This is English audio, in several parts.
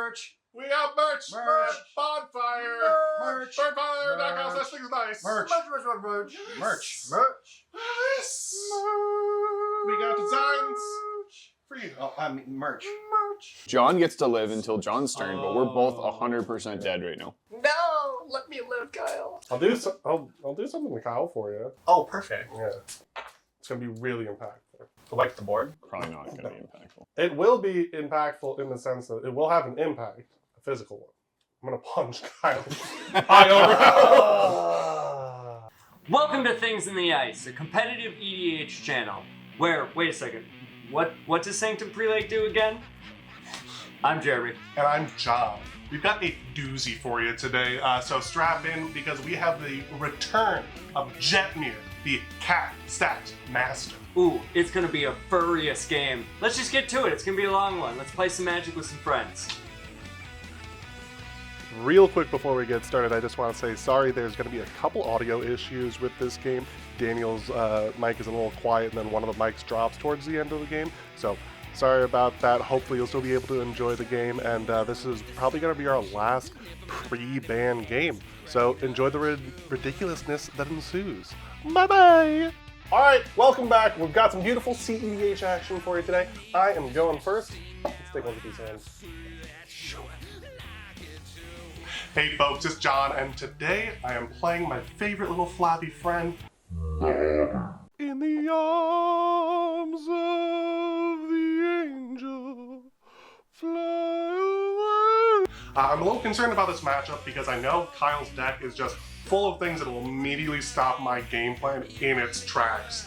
Merch. We got merch. Merch. Bonfire. Merch. Birdfire.com. That thing's nice. Merch. We got designs for you. Oh, I mean merch. John gets to live until John's turn, but we're both 100% dead right now. No, let me live, Kyle. I'll do something to Kyle for you. Oh, perfect. Yeah. It's gonna be really impactful. Like the board? Probably not going to be impactful. It will be impactful in the sense that it will have an impact, a physical one. I'm gonna punch Kyle. Welcome to Things in the Ice, a competitive EDH channel. Where, wait a second, what does Sanctum Prelate do again? I'm Jeremy. And I'm John. We've got a doozy for you today, so strap in because we have the return of Jetmir, the cat stat master. Ooh, it's gonna be a furious game. Let's just get to it, it's gonna be a long one. Let's play some Magic with some friends. Real quick before we get started, I just want to say sorry, there's going to be a couple audio issues with this game. Daniel's mic is a little quiet and then one of the mics drops towards the end of the game. So sorry about that. Hopefully you'll still be able to enjoy the game, and this is probably going to be our last pre-ban game. So enjoy the ridiculousness that ensues. Bye-bye! Alright, welcome back. We've got some beautiful CEDH action for you today. I am going first. Let's take a look at these hands. Hey folks, it's John, and today I am playing my favorite little flabby friend. In the arms of the angel, fly away. I'm a little concerned about this matchup because I know Kyle's deck is just full of things that will immediately stop my game plan in its tracks.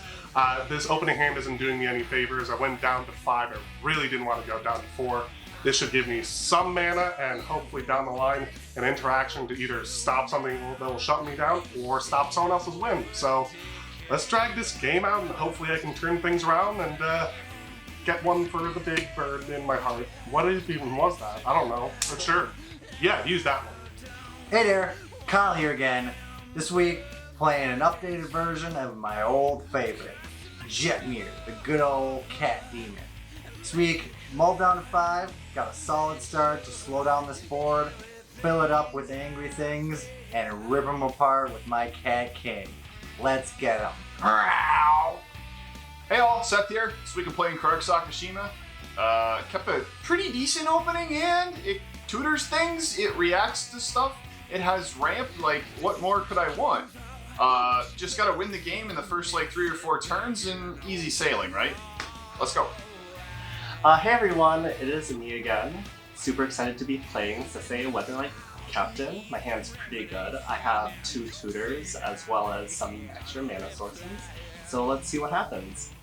This opening hand isn't doing me any favors. I went down to 5. I really didn't want to go down to 4. This should give me some mana and hopefully down the line an interaction to either stop something that will shut me down or stop someone else's win. So let's drag this game out and hopefully I can turn things around and get one for the big bird in my heart. What even was that? I don't know. But sure. Yeah, use that one. Hey there, Kyle here again. This week, playing an updated version of my old favorite, Jetmir, the good old cat demon. This week, mulled down to 5, got a solid start to slow down this board, fill it up with angry things, and rip them apart with my cat king. Let's get them. Hey all, Seth here. This week I'm playing Karuk Sakashima. Kept a pretty decent opening hand. It tutors things, it reacts to stuff, it has ramp, like what more could I want? Just gotta win the game in the first like 3 or 4 turns and easy sailing, right? Let's go. Hey everyone, it is me again. Super excited to be playing Sasei Weatherlight Captain. My hand's pretty good. I have 2 tutors as well as some extra mana sources. So let's see what happens.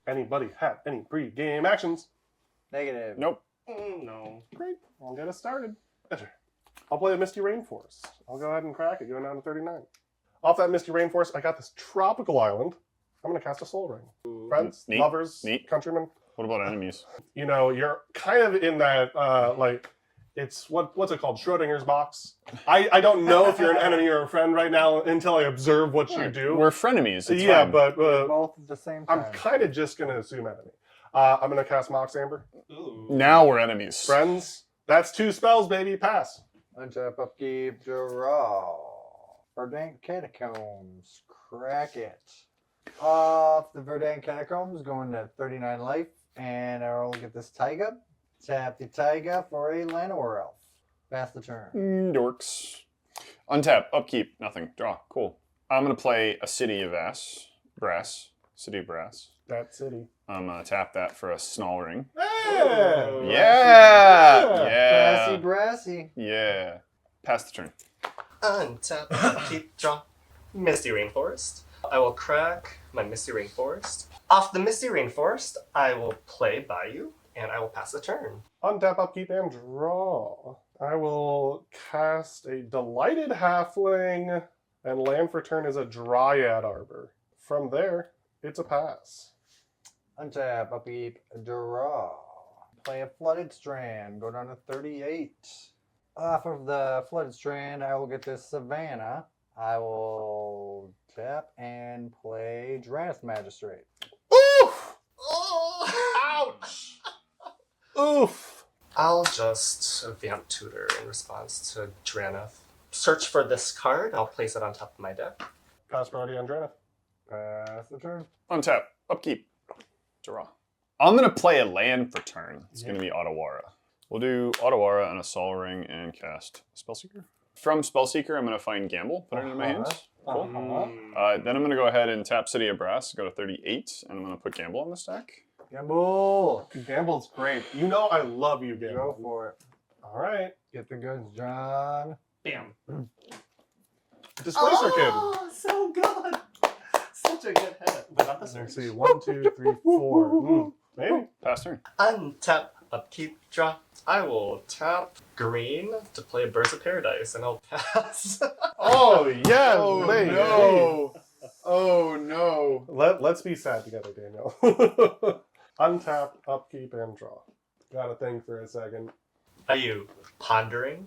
Anybody have any pre-game actions? Negative. Nope. No. Great. I'll get us started. I'll play a Misty Rainforest. I'll go ahead and crack it, going down to 39. Off that Misty Rainforest, I got this tropical island. I'm going to cast a Soul Ring. Friends, Neat. lovers, Neat. countrymen. What about enemies? You know, you're kind of in that, it's, what's it called? Schrodinger's box. I don't know if you're an enemy or a friend right now until I observe what you do. We're frenemies. It's yeah, fine. but Both at the same time. I'm kind of just going to assume enemy. I'm going to cast Mox Amber. Now we're enemies. Friends, that's 2 spells, baby. Pass. Untap, upkeep, draw. Verdant Catacombs. Crack it. Off the Verdant Catacombs, going to 39 life. And I'll get this Taiga. Tap the Taiga for a Llanowar Elf. Pass the turn. Dorks. Untap, upkeep, nothing. Draw. Cool. I'm going to play a City of Brass. City of Brass. That city. I'm going to tap that for a Snall Ring. Hey! Yeah! Brassy. Yeah. Pass the turn. Untap, keep, draw. Misty Rainforest. I will crack my Misty Rainforest. Off the Misty Rainforest, I will play Bayou, and I will pass the turn. Untap, upkeep, and draw. I will cast a Delighted Halfling, and land for turn is a Dryad Arbor. From there, it's a pass. Untap, upkeep, draw. Play a Flooded Strand. Go down to 38. Off of the Flooded Strand, I will get this Savannah. I will tap and play Drannith Magistrate. Oof! Oh! Ouch! Oof! I'll just Vamp Tutor in response to Draneth. Search for this card. I'll place it on top of my deck. Pass priority on Drana. Pass the turn. Untap. Upkeep. Draw. I'm going to play a land for turn. It's going to be Otawara. We'll do Otawara and a Sol Ring and cast Spellseeker. From Spellseeker, I'm going to find Gamble, put it into my hands. Cool. Then I'm going to go ahead and tap City of Brass, go to 38, and I'm going to put Gamble on the stack. Gamble. Gamble's great. You know I love you, Gamble. Go for it. All right. Get the goods, John. Bam. Displacer Kid. So good. Such a good hit. But not the Let's search. see. 1, 2, 3, 4. Maybe. Pass turn. Untap, upkeep, draw. I will tap green to play Birds of Paradise, and I'll pass. Oh, yes. Oh, baby. no. Oh, no. Let's be sad together, Daniel. Untap, upkeep, and draw. Gotta think for a second. Are you pondering?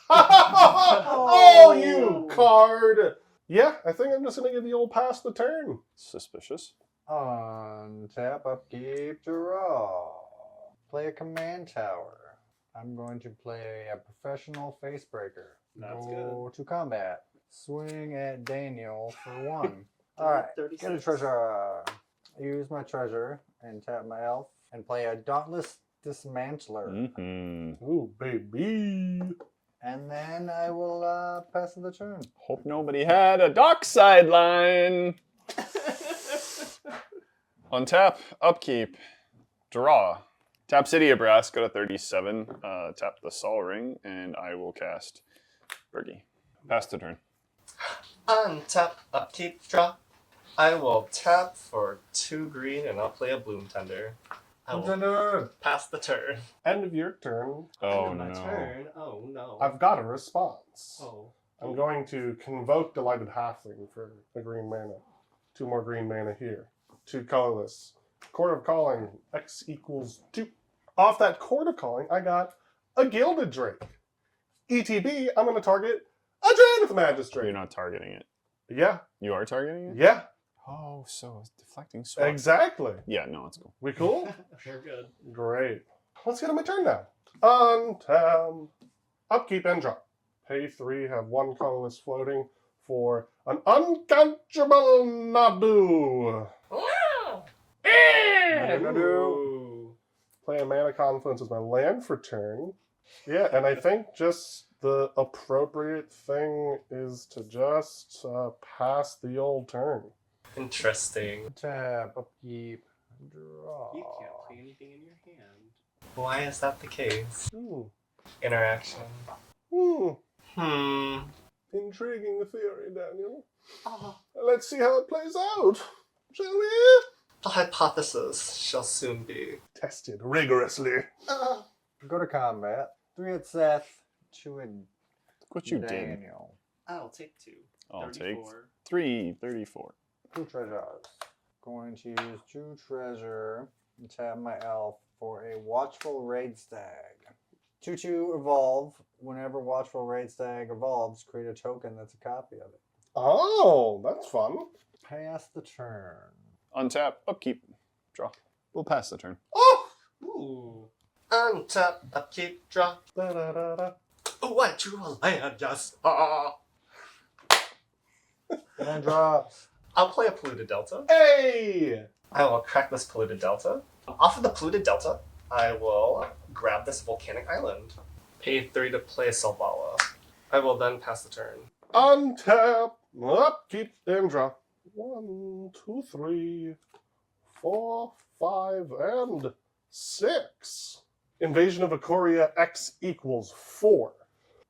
Oh, you card! Yeah, I think I'm just gonna give the old pass the turn. Suspicious. Untap, upkeep, draw. Play a command tower. I'm going to play a professional facebreaker. That's Go to combat. Swing at Daniel for 1. Alright, get a treasure. Use my treasure and tap my elf and play a Dauntless Dismantler. Mm-hmm. Ooh, baby. And then I will pass the turn. Hope nobody had a dock sideline. Untap, upkeep, draw. Tap City of Brass, go to 37. Tap the Sol Ring, and I will cast Bergie. Pass the turn. Untap, upkeep, draw. I will tap for 2 green, and I'll play a Bloom Tender. I will pass the turn. End of your turn. Oh, End of my no. turn. Oh no. I've got a response. Oh. I'm going to convoke Delighted Halfling for a green mana. 2 more green mana here. 2 colorless. Court of Calling, X equals 2. Off that Court of Calling, I got a Gilded Drake. ETB, I'm going to target a Draneth Magistrate. You're not targeting it. Yeah, You are targeting it? yeah, Oh, so it's deflecting swap. exactly. Yeah, no, it's cool. We cool? You're good. Great. Let's get on my turn now. Untap, upkeep and draw. Pay 3, have 1 colorless floating for an uncountable Nadu. Nadu. Play a Mana Confluence as my land for turn. Yeah, and I think just the appropriate thing is to just pass the old turn. Interesting. Tap, upkeep, draw. You can't play anything in your hand. Why is that the case? Hmm. Interaction. Hmm. Intriguing theory, Daniel. Let's see how it plays out, shall we? The hypothesis shall soon be. Tested rigorously. Go to combat. 3 at Seth, 2 at Look what you did. Daniel. I'll take 2. I'll take 34. 334. 2 treasures. Going to use 2 treasure and tap my elf for a Watchful Raid Stag. 2/2 evolve. Whenever Watchful Raid Stag evolves, create a token that's a copy of it. Oh, that's fun. Pass the turn. Untap, upkeep, draw. We'll pass the turn. Oh! Ooh. Untap, upkeep, draw. Da-da-da-da. Oh, I drew a land, yes. And draw. I'll play a Polluted Delta. Hey! I will crack this Polluted Delta. Off of the Polluted Delta, I will grab this Volcanic Island. Pay 3 to play Selvala. I will then pass the turn. Untap, upkeep, and draw. 1, 2, 3, 4, 5, and 6. Invasion of Ikoria X equals 4.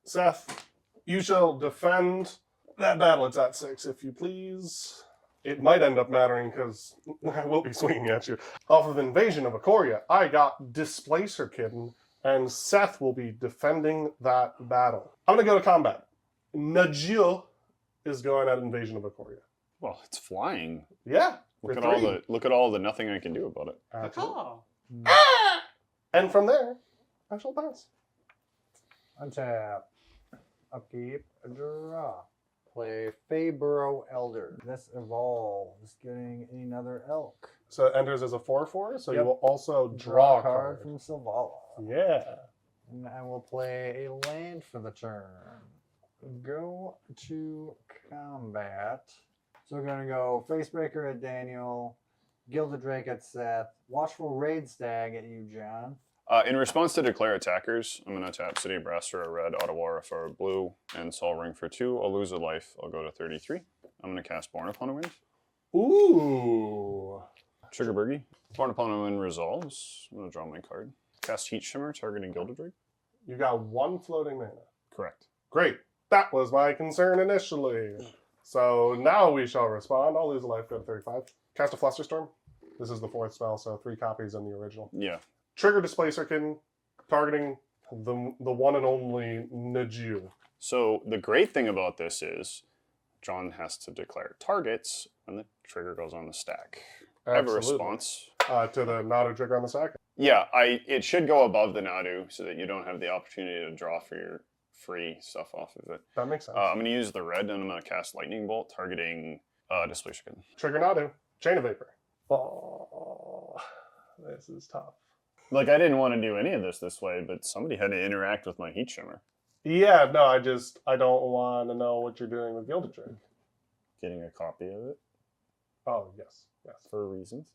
Seth, you shall defend that battle. It's at 6, if you please. It might end up mattering because I will be swinging at you. Off of Invasion of Ikoria, I got Displacer Kitten, and Seth will be defending that battle. I'm going to go to combat. Nadu is going at Invasion of Ikoria. Well, it's flying. Yeah. Look for at all 3. the nothing I can do about it. Absolutely. Oh. And from there, I shall pass. Untap. Upkeep. Draw. Play Fayborough Elder. This evolves, getting another elk. So it enters as a 4/4, so you Yep. will also draw a card card. from Selvala. Yeah. play a land for the turn. Go to combat. So we're gonna go Facebreaker at Daniel, Gilded Drake at Seth, Watchful Raid Stag at you, John. In response to declare attackers, I'm going to tap City of Brass for a red, Ottawara for a blue, and Sol Ring for 2. I'll lose a life. I'll go to 33. I'm going to cast Born Upon a Wind. Ooh. Trigger Burgie. Born Upon a Wind resolves. I'm going to draw my card. Cast Heat Shimmer, targeting Gilded Drake. You got 1 floating mana. Correct. Great. That was my concern initially. So now we shall respond. I'll lose a life, go to 35. Cast a Flusterstorm. This is the 4th spell, so 3 copies in the original. Yeah. Trigger Displacerkin, targeting the one and only Nadu. So the great thing about this is John has to declare targets when the trigger goes on the stack. I have a response. To the Nadu trigger on the stack? Yeah, it should go above the Nadu so that you don't have the opportunity to draw for your free stuff off of it. That makes sense. I'm going to use the red and I'm going to cast Lightning Bolt targeting Displacerkin. Trigger Nadu. Chain of Vapor. Oh, this is tough. Like, I didn't want to do any of this way, but somebody had to interact with my Heat Shimmer. Yeah, no, I don't want to know what you're doing with Gilded Drake. Getting a copy of it. Oh, yes. For reasons.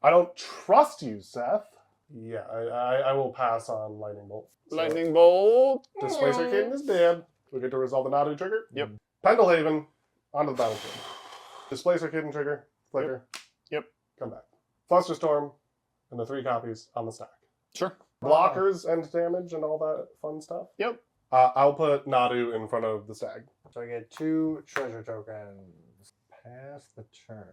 I don't trust you, Seth. Yeah, I will pass on Lightning Bolt. So, Lightning Bolt! Displacerkin is dead. We get to resolve the Nadu trigger. Yep. Pendlehaven, onto the battlefield. Displacerkin trigger, flicker. Yep. Come back. Flusterstorm, and the 3 copies on the stack. Sure. Blockers and damage and all that fun stuff. Yep. I'll put Nadu in front of the stag. So I get 2 treasure tokens. Pass the turn.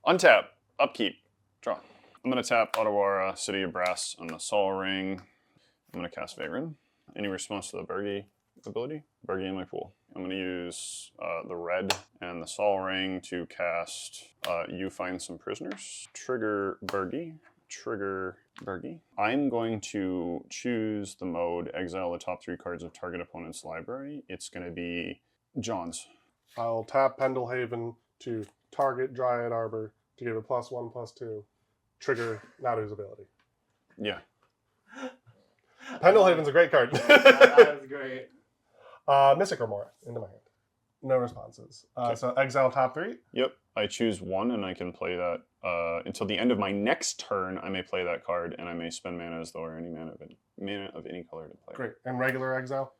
Untap. Upkeep. Draw. I'm going to tap Ottawara, City of Brass on the Sol Ring. I'm going to cast Vagran. Any response to the Burgie ability? Burgie in my pool. I'm going to use the red and the Sol Ring to cast You Find Some Prisoners. Trigger Burgie. Trigger Burgie. I'm going to choose the mode, exile the top 3 cards of target opponent's library. It's going to be John's. I'll tap Pendlehaven to target Dryad Arbor to give it +1/+2. Trigger Nadu's ability. Yeah. Pendlehaven's a great card. That is great. Mystic Remora into my hand. No responses. So exile top 3. Yep. I choose 1 and I can play that until the end of my next turn. I may play that card and I may spend mana as though or any mana of any color to play. Great. And regular exile?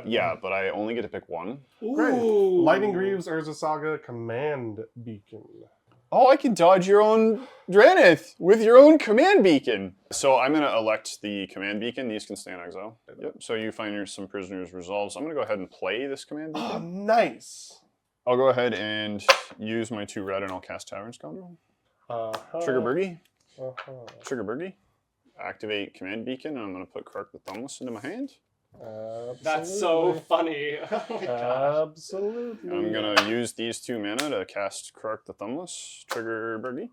Yeah, but I only get to pick 1. Great. Lightning Greaves, Urza Saga, Command Beacon. Oh, I can dodge your own Dranith with your own command beacon. So I'm going to elect the command beacon. These can stay in exile. Yep. So you find some prisoners resolves. I'm going to go ahead and play this command beacon. Oh, nice. I'll go ahead and use my 2 red and I'll cast Tavern Scoundrel. Trigger Burgie. Trigger Burgie. Activate command beacon and I'm going to put Kark the Thumbless into my hand. That's so funny. Oh my gosh. Absolutely. I'm going to use these 2 mana to cast Kark the Thumbless. Trigger Burgie.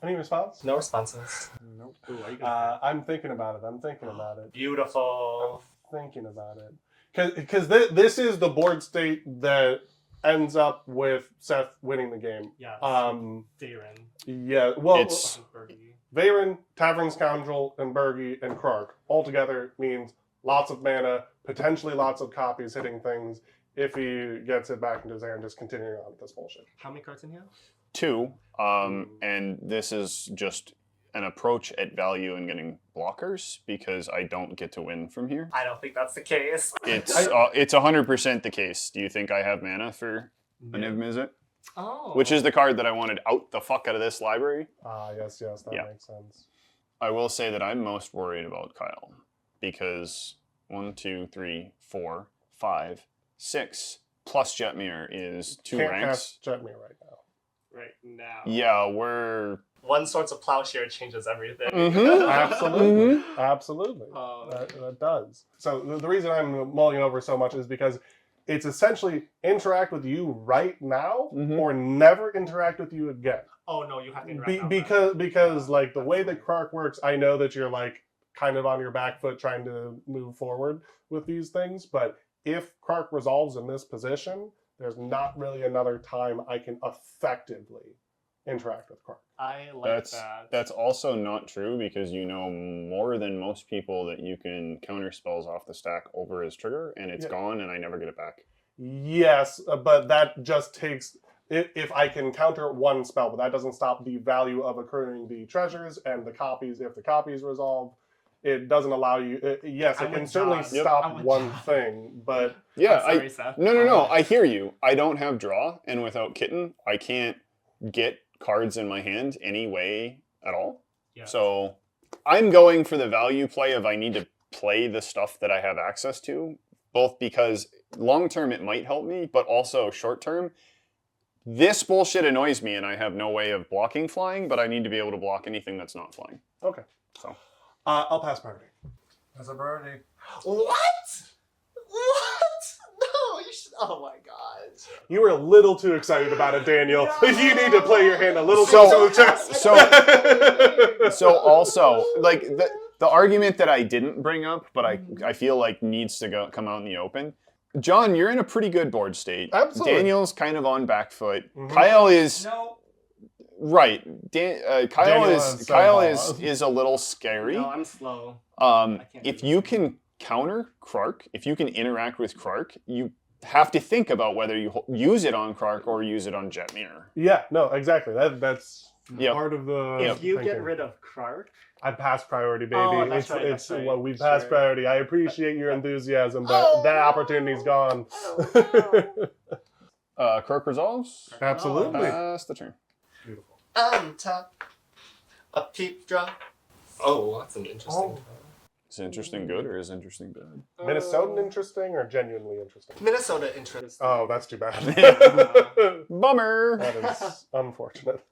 Any response? No responses. Nope. Ooh, are you gonna I'm thinking about it. Beautiful. Thinking about it. Because this is the board state that ends up with Seth winning the game. Yes. Um, Darren. Yeah, well, It's Bergie. Veyron, Tavern Scoundrel, and Burgie and Kark all together means lots of mana, potentially lots of copies hitting things if he gets it back into his hand, just continuing on with this bullshit. How many cards in here? 2, and this is just an approach at value and getting blockers because I don't get to win from here. I don't think that's the case. It's 100% the case. Do you think I have mana for a Niv Mizzet? Oh. Which is the card that I wanted out the fuck out of this library. Yes, that Yeah. makes sense. I will say that I'm most worried about Kyle because 1, 2, 3, 4, 5, 6 plus Jetmir is 2 Can't ranks. cast Jetmir right now. Right now. Yeah, we're One Swords of Plowshare changes everything. Absolutely. Absolutely. Oh, That does. So the reason I'm mulling over so much is because it's essentially interact with you right now or never interact with you again. Oh no, you have to interact. Because like the way that Kark works, I know that you're like kind of on your back foot trying to move forward with these things, but if Kark resolves in this position, there's not really another time I can effectively interact with Quark. I like That's that's also not true because you know more than most people that you can counter spells off the stack over his trigger, and it's Yeah. gone, and I never get it back. Yes, but that just takes if I can counter one spell, but that doesn't stop the value of accruing the treasures and the copies. If the copies resolve, it doesn't allow you. Yes, I'm it can with certainly John. stop I'm with one John. thing, but Yeah, I'm sorry, Seth. no. I hear you. I don't have draw, and without Kitten, I can't get cards in my hand any way at all. Yeah. So I'm going for the value play of I need to play the stuff that I have access to, both because long term it might help me, but also short term, this bullshit annoys me and I have no way of blocking flying, but I need to be able to block anything that's not flying. okay. So I'll pass priority. That's a birdie. What? What? No, you should. Oh my god. You were a little too excited about it, Daniel. No. You need to play your hand a little So- closer to the chest. So also, like the argument that I didn't bring up, but I feel like needs to come out in the open. John, you're in a pretty good board state. Absolutely. Daniel's kind of on back foot. Mhm. Kyle is No. right. Kyle Daniel is has is a little scary. No, I'm slow. I can't If do you that. can counter Krark, if you can interact with Krark, you have to think about whether you use it on Krark or use it on Jetmir. Yeah, no, exactly. That's Yep. part of the. If you get thinking. rid of Krark, I passed priority, baby. Oh, that's it's right, it's that's right. well, we passed Sure. priority. I appreciate your enthusiasm, but Oh, that no. opportunity's gone. Krark resolves. Absolutely. Pass the turn. Beautiful. Untap. Upkeep, draw. oh, that's an interesting. Is interesting good or is interesting bad? Minnesotan interesting or genuinely interesting? Minnesota interest. Oh, that's too bad. Bummer. That is unfortunate.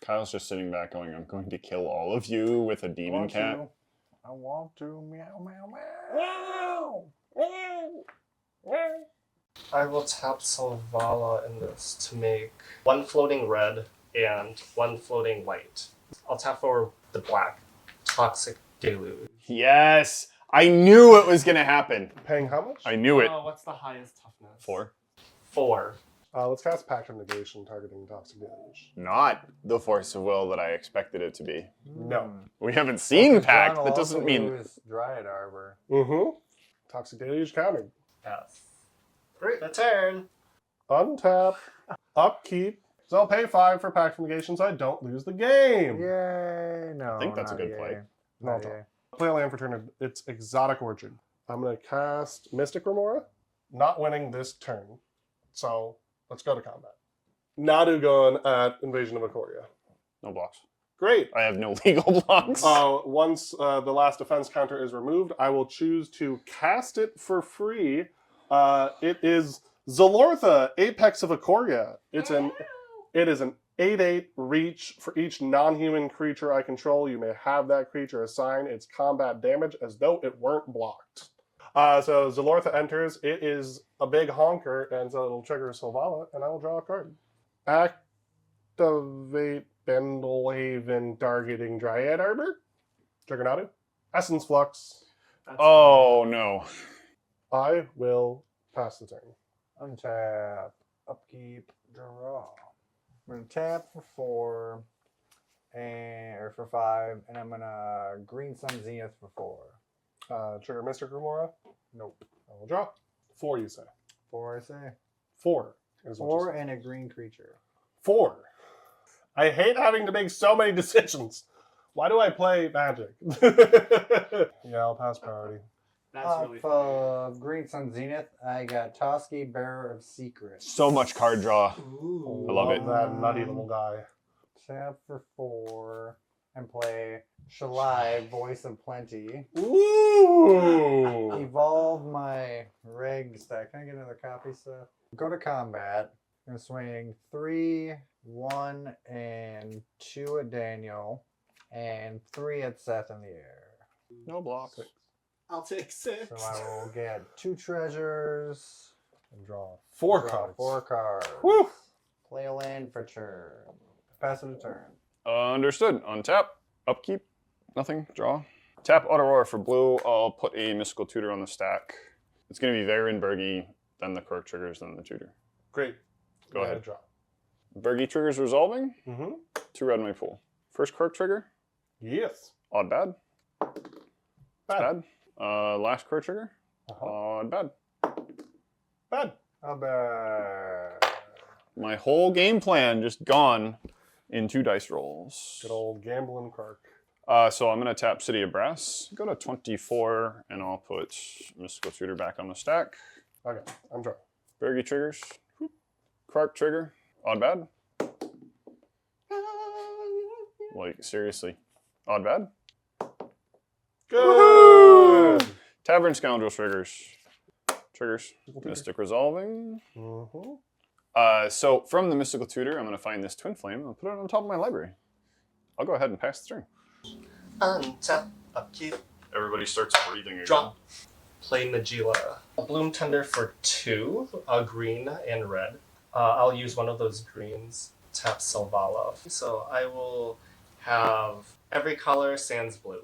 Kyle's just sitting back going, I'm going to kill all of you with a demon cat. I want to. Meow, meow, meow. I will tap Salvala in this to make one floating red and one floating white. I'll tap for the black. Toxic Deluge. Yes! I knew it was going to happen. Paying how much? I knew it. Oh, what's the highest toughness? 4. 4. Let's cast Pact of Negation targeting Toxic Deluge. Not the force of will that I expected it to be. No. We haven't seen John Pact. will That also doesn't mean... lose Dryad Arbor. Mm-hmm. Toxic Deluge countered. Yes. Great. The turn. Untap. Upkeep. So I'll pay 5 for Pact of Negation so I don't lose the game. Yay! No, I think that's a not good play. yay. No, Not it's not. yay. Play a land for turn. It's Exotic Orchard. I'm going to cast Mystic Remora. Not winning this turn. So let's go to combat. Nadu going at Invasion of Ikoria. No blocks. Great. I have no legal blocks. Once the last defense counter is removed, I will choose to cast it for free. It is Zalortha, Apex of Ikoria. It is an 8/8 reach for each non-human creature I control. You may have that creature assign its combat damage as though it weren't blocked. So Zalortha enters. It is a big honker, and so it'll trigger Sylvala, and I will draw a card. Activate Bendlehaven targeting Dryad Arbor. Trigger Nadu. Essence Flux. That's Oh, no. I will pass the turn. Untap. Upkeep. Draw. I'm gonna tap for 4, or for 5, and I'm gonna Green Sun Zenith for 4. Trigger Mystic Remora. Nope. I will draw. 4, you say. 4, I say. 4 is what you 4 say. and a green creature. 4. I hate having to make so many decisions. Why do I play Magic? Yeah, I'll pass priority. That's really funny. Of Green Sun Zenith, I got Toski, Bearer of Secrets. So much card draw. Ooh. I love it. That nutty little guy. Tap for 4 and play Shalai, Voice of Plenty. Ooh! Evolve my reg stack. Can I get another copy, Seth? Go to combat. I'm gonna swing 3, 1, and 2 at Daniel, and 3 at Seth in the air. No blocks. I'll take 6. So I will get 2 treasures and draw 4 draw cards. 4 cards. Woo! Play a land for turn. Pass it a turn. Understood. Untap. Upkeep. Nothing. Draw. Tap Aurora for blue. I'll put a Mystical Tutor on the stack. It's going to be Varenbergy, then the Quirk triggers, then the Tutor. Great. Go ahead. Draw. Bergie triggers resolving. Mm-hmm. 2 red in my pool. First quirk trigger. Yes. Odd bad. Bad. Bad. Last quirk trigger. Uh-huh. Odd bad. Bad. My whole game plan just gone in 2 dice rolls. Good old gambling Kirk. So I'm going to tap City of Brass. Go to 24, and I'll put Mystical Tutor back on the stack. Okay, I'm drawing. Bergie triggers. Quark trigger. Odd bad. Like, seriously. Odd bad. Good. Tavern Scoundrel triggers. Triggers. Mystic Resolving. Mm-hmm. So from the Mystical Tutor, I'm going to find this Twin Flame and put it on top of my library. I'll go ahead and pass the turn. Untap, upkeep, Everybody starts breathing again. drop. Play Magilla. Bloom Tender for 2, a green and red. I'll use one of those greens. Tap Selvala. So I will have every color sans blue.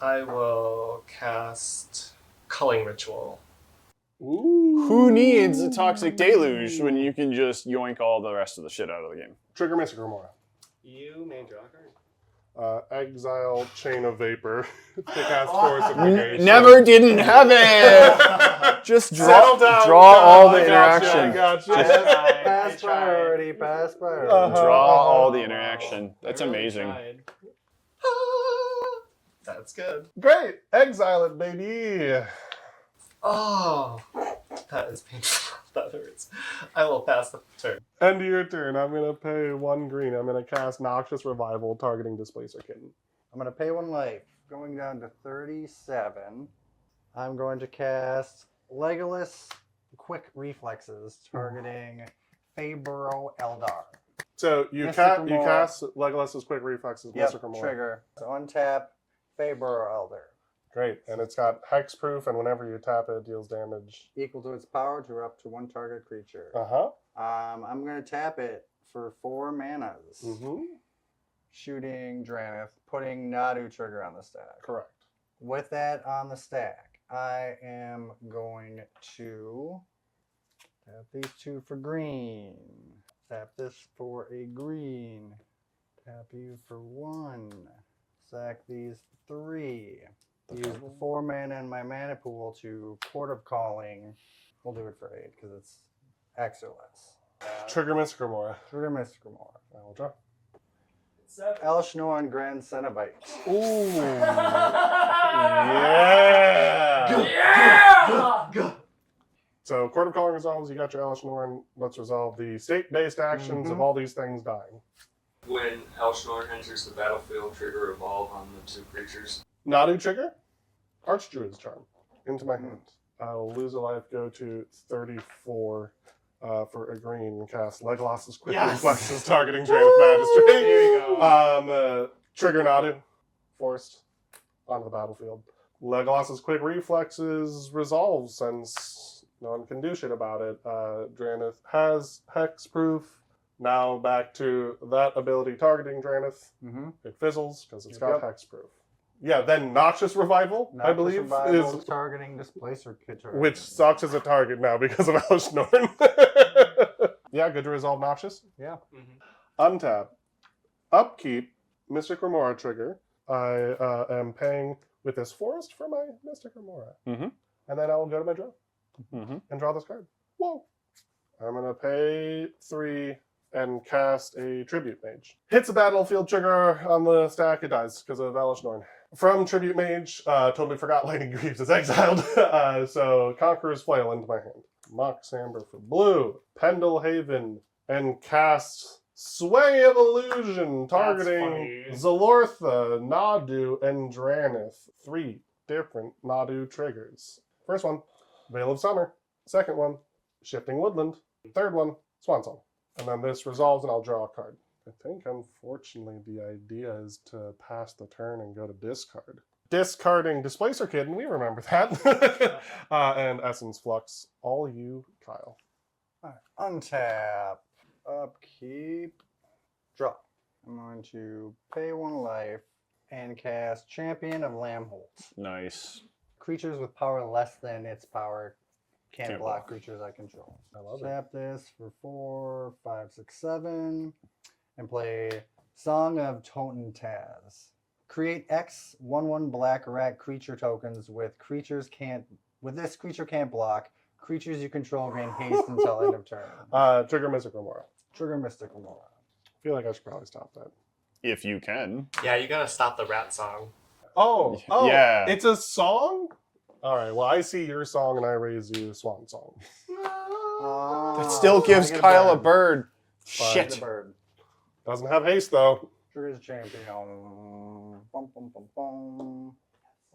I will cast Culling Ritual. Ooh. Who needs a Toxic Deluge when you can just yoink all the rest of the shit out of the game? Trigger Mystic Remora. You may draw a card. Exile Chain of Vapor. To cast Fortification. Never didn't have it! Just Settle down. draw all I the gotcha, interaction. I gotcha. Pass priority, pass priority. Uh-huh. Draw all the interaction. That's amazing. That's good. Great. Exile it, baby. Oh, that is painful. That hurts. I will pass the turn. End of your turn. I'm going to pay 1 green. I'm going to cast Noxious Revival, targeting Displacer Kitten. I'm going to pay 1 life. Going down to 37. I'm going to cast Legolas Quick Reflexes, targeting Fabro Eldar. So you Mystic you Remora. cast Legolas's Quick Reflexes, Yep, Mystic Remora. trigger. So untap Fabro Elder. Great. And it's got Hexproof, and whenever you tap it, it deals damage. Equal to its power to up to 1 target creature. Uh-huh. I'm going to tap it for 4 manas. Mm-hmm. Shooting Dranith, putting Nadu trigger on the stack. Correct. With that on the stack, I am going to tap these 2 for green. Tap this for a green. Tap you for 1. Sack these 3. Use the 4 mana in my mana pool to Court of Calling. We'll do it for 8 because it's X or less. Trigger Mystic Remora. Trigger Mystic Remora. I will draw. 7. Elshnorn Grand Cenobite. Ooh. Yeah! So, Court of Calling resolves, you got your Elshnorn. Let's resolve the state-based actions of all these things dying. When Elshnorn enters the battlefield, trigger evolve on the 2 creatures. Nadu trigger, Archdruid's Charm, into my hand. I'll lose a life, go to 34 for a green, and cast Legolas's Quick Reflexes, targeting Draenith Magistrate. There you go. Trigger Nadu, forced onto the battlefield. Legolas's Quick Reflexes resolves since no one can do shit about it. Draenith has Hexproof. Now back to that ability targeting Draenith. Mm-hmm. It fizzles because it's Yep. got Hexproof. Yeah, then Noxious Revival, I believe, is targeting Displacer Kitten. which sucks as a target now because of Elshnorn. Yeah, good to resolve Noxious. Yeah. Untap. Upkeep, Mystic Remora trigger. I am paying with this forest for my Mystic Remora. Mm-hmm. And then I will go to my draw Mm-hmm. and draw this card. Whoa. I'm going to pay 3 and cast a Tribute Mage. Hits a battlefield trigger on the stack, it dies because of Elishnorn. From Tribute Mage, totally forgot Lightning Greaves is exiled, so Conqueror's Flail into my hand. Mox Amber for blue, Pendle Haven, and cast Sway of Illusion, targeting Zalortha, Nadu, and Draenith. 3 different Nadu triggers. First one, Veil of Summer. Second one, Shifting Woodland. Third one, Swan Song. And then this resolves and I'll draw a card. I think, unfortunately, the idea is to pass the turn and go to discard. Discarding Displacer Kitten, we remember that. And Essence Flux. All you, Kyle. All right. Untap. Upkeep. Draw. I'm going to pay 1 life and cast Champion of Lambholt. Nice. Creatures with power less than its power Can't block creatures I control. I love it. Tap this for 4, 5, 6, 7, and play Song of Toten Taz. Create X 1/1 black rat creature tokens with this creature can't block. Creatures you control gain haste until end of turn. Trigger Mystic Remora. Trigger Mystic Remora. I feel like I should probably stop that. If you can. Yeah, you gotta stop the rat song. Oh, Yeah. It's a song? All right, well, I see your song and I raise you Swan Song. That still gives I get Kyle a bird. Fine. Shit. The bird. Doesn't have haste, though. Triggers champion. Bum, bum, bum, bum.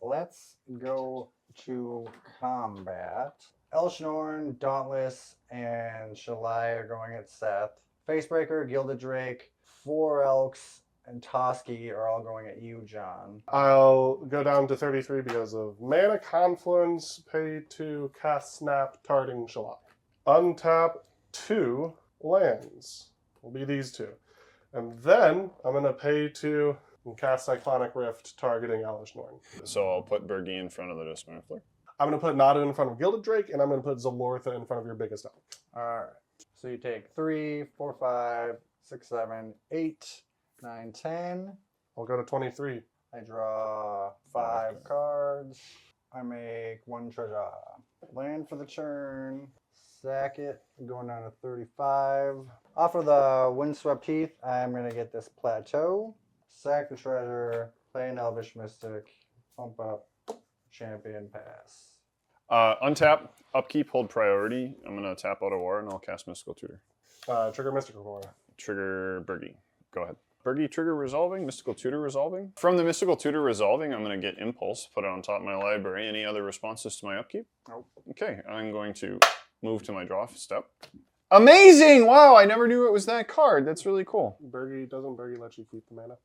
Let's go to combat. Elshnorn, Dauntless, and Shalai are going at Seth. Facebreaker, Gilded Drake, 4 Elks, and Toski are all going at you, John. I'll go down to 33 because of Mana Confluence, pay to cast Snap, Tarting Shalak. Untap 2 lands. Will be these 2. And then I'm going to pay to cast Cyclonic Rift, targeting Elishnorn. So I'll put Bergie in front of the Dismantler. I'm going to put Nadu in front of Gilded Drake, and I'm going to put Zalortha in front of your biggest elk. Alright. So you take 3, 4, 5, 6, 7, 8, 9, 10. I'll go to 23. I draw 5 cards. I make 1 treasure. Land for the turn. Sack it. Going down to 35. Off of the Windswept Heath, I'm going to get this Plateau. Sack the treasure. Play an Elvish Mystic. Pump up. Champion pass. Untap, upkeep, hold priority. I'm going to tap Auto War and I'll cast Mystical Tutor. Trigger Mystic Remora. Trigger Bergie. Go ahead. Bergie trigger resolving, Mystical Tutor resolving. From the Mystical Tutor resolving, I'm going to get Impulse, put it on top of my library. Any other responses to my upkeep? Nope. Okay, I'm going to move to my draw step. Amazing! Wow, I never knew it was that card. That's really cool. Doesn't Bergie let you keep the mana?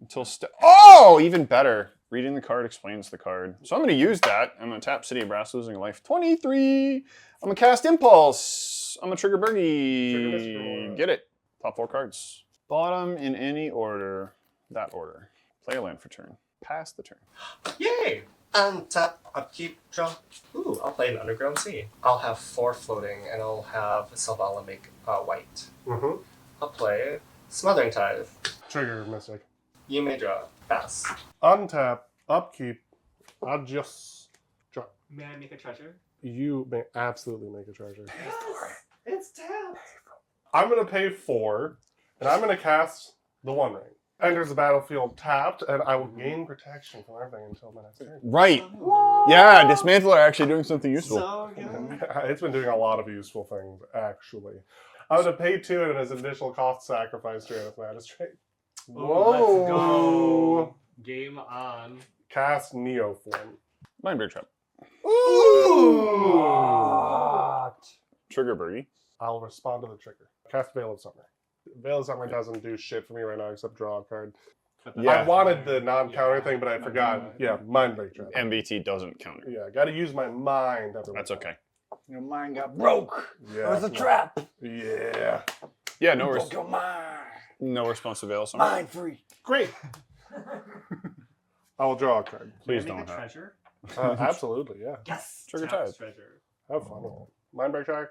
Until oh, even better. Reading the card explains the card. So I'm going to use that. I'm going to tap City of Brass, losing a life. 23. I'm going to cast Impulse. I'm going to trigger Bergie. Get it. Top 4 cards. Bottom in any order. That order. Play a land for turn. Pass the turn. Yay! Untap, upkeep, draw. Ooh, I'll play an Underground Sea. I'll have 4 floating, and I'll have Selvala make white. Mm-hmm. I'll play Smothering Tithe. Trigger Mystic. You may draw. Pass. Untap, upkeep, adjust, draw. May I make a treasure? You may absolutely make a treasure. It's tapped. I'm going to pay 4, and I'm going to cast the One Ring. Enters the battlefield tapped, and I will gain protection from everything until my next turn. Right. Yeah, Dismantler actually doing something useful. So good. It's been doing a lot of useful things, actually. I'm going to pay 2, and as additional cost sacrifice Janus Magistrate. Oh, let's go. Game on. Cast Neoform. Mindbreak Trap. Ooh! Trigger Bergie. I'll respond to the trigger. Cast Veil of Summer. Veil of Summer doesn't do shit for me right now except draw a card. Yeah. I wanted the non-counter thing, but I forgot. Yeah, Mindbreak Trap. MBT doesn't counter. Yeah, gotta use my mind. That's okay. Your mind got broke. Yeah. It was a trap. Yeah. Yeah, Broke your mind. no response to Veil. Somewhere. Mind free. Great. I will draw a card. Please May I don't make a have. treasure? Absolutely, yeah. Yes. Trigger Tapped Tithe. treasure. Have fun with it. Mindbreak Trap.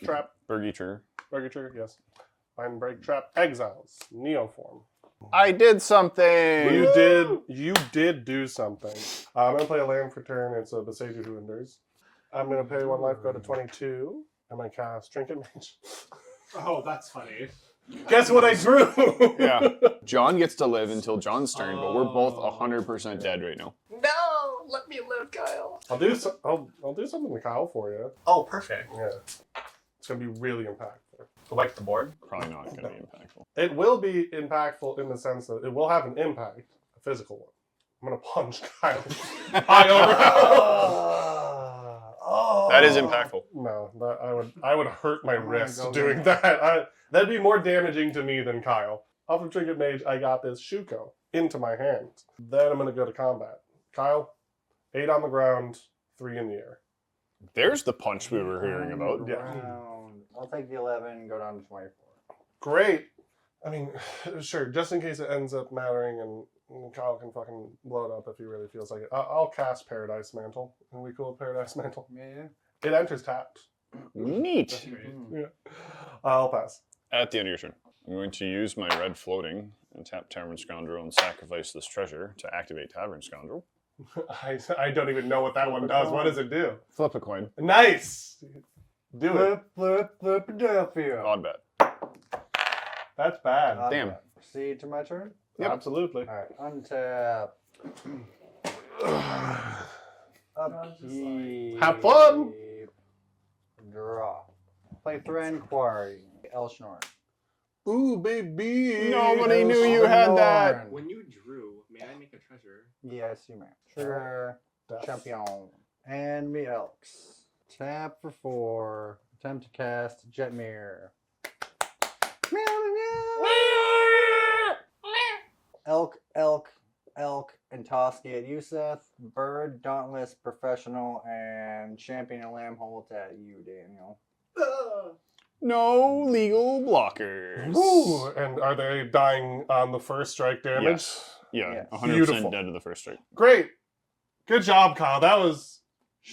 Trap. Bergie trigger. Burger Trigger, yes. Mindbreak Trap. Exiles. Neoform. I did something. You did do something. I'm gonna play a land for turn. It's a Besager Who Endures. I'm gonna pay 1 life, go to 22. I'm gonna cast Trinket Mage. Oh, that's funny. Guess what I drew? Yeah. John gets to live until John's turn, but we're both 100% dead right now. No! Let me live, Kyle. I'll do something to Kyle for you. Oh, perfect. Yeah. It's gonna be really impactful. Like the board? Probably not going to be impactful. It will be impactful in the sense that it will have an impact, a physical one. I'm gonna punch Kyle. That is impactful. No, I would hurt my gonna wrist go doing that. That'd be more damaging to me than Kyle. Off of Trinket Mage, I got this Shuko into my hand. Then I'm gonna go to combat. Kyle, 8 on the ground, 3 in the air. There's the punch we were hearing about. Yeah. I'll take the 11, go down to 24. Great. I mean, sure, just in case it ends up mattering and Kyle can fucking blow it up if he really feels like it. I'll cast Paradise Mantle. Are we cool with Paradise Mantle? Yeah. It enters tapped. Neat. Yeah. I'll pass. At the end of your turn, I'm going to use my red floating and tap Tavern Scoundrel and sacrifice this treasure to activate Tavern Scoundrel. I don't even know what that one does. What does it do? Flip a coin. Nice! Do it. Flip, Philadelphia. Odd bet. That's bad. Damn. Proceed to my turn. Yep. Absolutely. All right, untap. Upkeep. Have fun! Draw. Play Threaten Quarry. Elshnorn. Ooh, baby. Nobody knew you had that. When you drew, may I make a treasure? Yes, you may. Trigger. Champion. And me Elks. Tap for 4. Attempt to cast Jetmir. Meow, meow. Elk, and Toski at Yuseth. Bird, Dauntless, Professional, and Champion and Lambholt at you, Daniel. No legal blockers. Ooh, and are they dying on the first strike damage? Yes. Yeah, Yes. 100% Beautiful. dead to the first strike. Great. Good job, Kyle. That was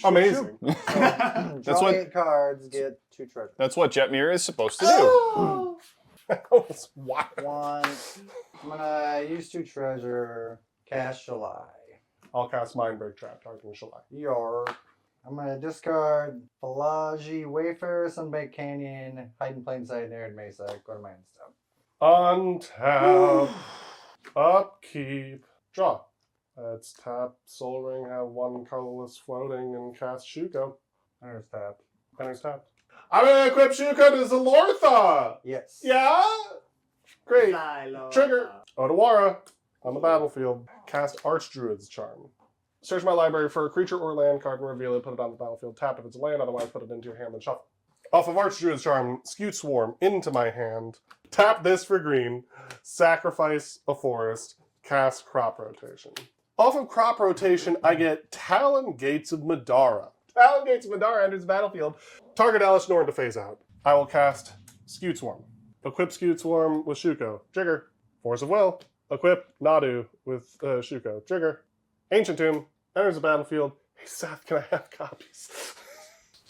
amazing. Draw That's what- 8 cards, get 2 treasures. That's what Jetmir is supposed to do. That was wild. 1. I'm gonna use 2 treasure. Cast Shalai. I'll cast Mindbreak Trap, targeting Shalai. York. I'm gonna discard Pelagie, Wayfarer, Sunbaked Canyon, Hide in Plain Sight, Arid Mesa. Go to my end step. Untap. Upkeep. Draw. Let's tap Soul Ring, have 1 colorless floating, and cast Shuko. Enters tap. Enters tapped. I'm gonna equip Shuko to Zalortha! Yes. Yeah? Great. Trigger. Otawara. On the battlefield. Cast Archdruid's Charm. Search my library for a creature or land card and reveal it. Put it on the battlefield. Tap if it's a land, otherwise put it into your hand and shuffle. Off of Archdruid's Charm, Scute Swarm into my hand. Tap this for green. Sacrifice a forest. Cast Crop Rotation. Off of Crop Rotation, I get Talon Gates of Madara. Talon Gates of Madara enters the battlefield. Target Alice Norn to phase out. I will cast Scute Swarm. Equip Scute Swarm with Shuko. Trigger. Force of Will. Equip Nadu with Shuko. Trigger. Ancient Tomb. Enters the battlefield. Hey Seth, can I have copies?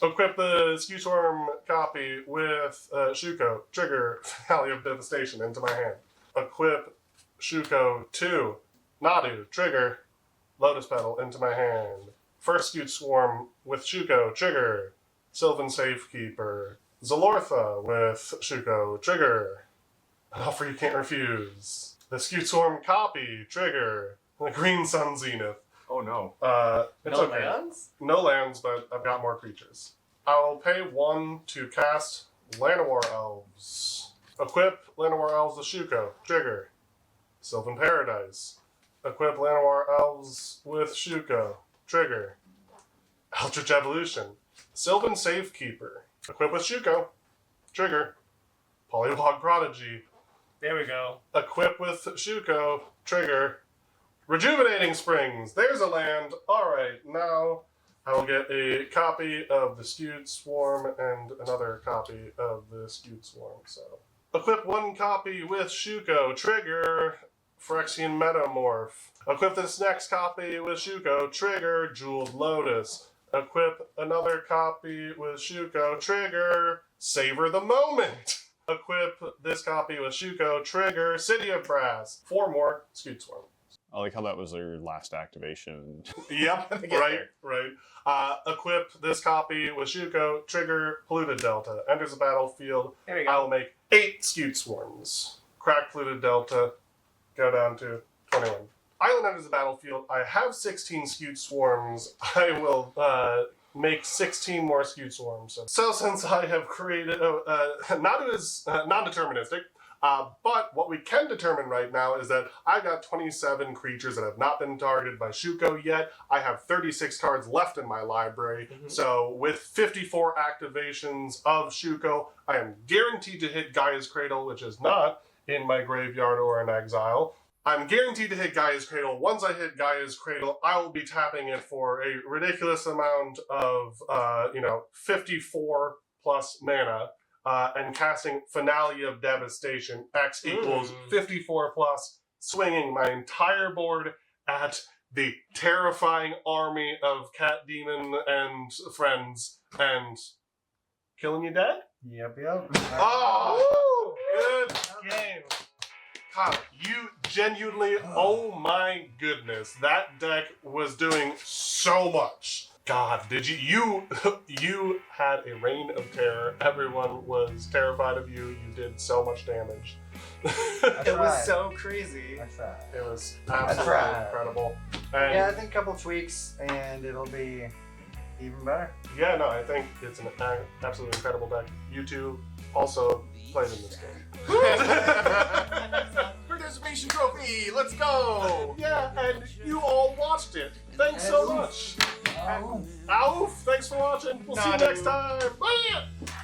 Equip the Scute Swarm copy with Shuko. Trigger. Valley of Devastation into my hand. Equip Shuko 2. Nadu. Trigger. Lotus Petal into my hand. First Scute Swarm with Shuko. Trigger. Sylvan Safekeeper. Zalortha with Shuko. Trigger. An offer you can't refuse. The Scute Swarm copy. Trigger. The Green Sun Zenith. Oh no. It's No okay. lands? No lands, but I've got more creatures. I'll pay 1 to cast Llanowar Elves. Equip Llanowar Elves with Shuko. Trigger. Sylvan Paradise. Equip Llanowar Elves with Shuko. Trigger. Eldritch Evolution. Sylvan Safekeeper. Equip with Shuko. Trigger. Polywog Prodigy. There we go. Equip with Shuko. Trigger. Rejuvenating Springs. There's a land. Alright, now I will get a copy of the Scute Swarm and another copy of the Scute Swarm. So, equip 1 copy with Shuko. Trigger. Phyrexian Metamorph. Equip this next copy with Shuko. Trigger. Jeweled Lotus. Equip another copy with Shuko. Trigger. Savor the Moment. Equip this copy with Shuko. Trigger. City of Brass. 4 more Scute Swarm. I like how that was their last activation. Yep, right. Equip this copy with Shuko. Trigger. Polluted Delta. Enters the battlefield. There we I go. will make 8 Scute Swarms. Crack Polluted Delta. Go down to 21. Island enters the battlefield. I have 16 Scute Swarms. I will make 16 more Scute Swarms. So since I have created... Nadu is non-deterministic. But what we can determine right now is that I've got 27 creatures that have not been targeted by Shuko yet. I have 36 cards left in my library. So with 54 activations of Shuko, I am guaranteed to hit Gaia's Cradle, which is not in my graveyard or in exile. I'm guaranteed to hit Gaia's Cradle. Once I hit Gaia's Cradle, I will be tapping it for a ridiculous amount of, 54 plus mana. And casting Finale of Devastation, X equals 54 plus, swinging my entire board at the terrifying army of cat demon and friends and killing you dead. Yep. Oh, good game. Kyle, you genuinely, oh my goodness, that deck was doing so much. God, did you? You had a reign of terror. Everyone was terrified of you. You did so much damage. It was so crazy. I tried. It was That's absolutely right. incredible. And Yeah, I think a couple tweaks and it'll be even better. yeah, no, I think it's an absolutely incredible deck. You two also played in this game. Participation trophy, let's go! Yeah, and you all watched it. Thanks so much. Oh. Oof, thanks for watching. We'll see you Nadu. next time. Bye!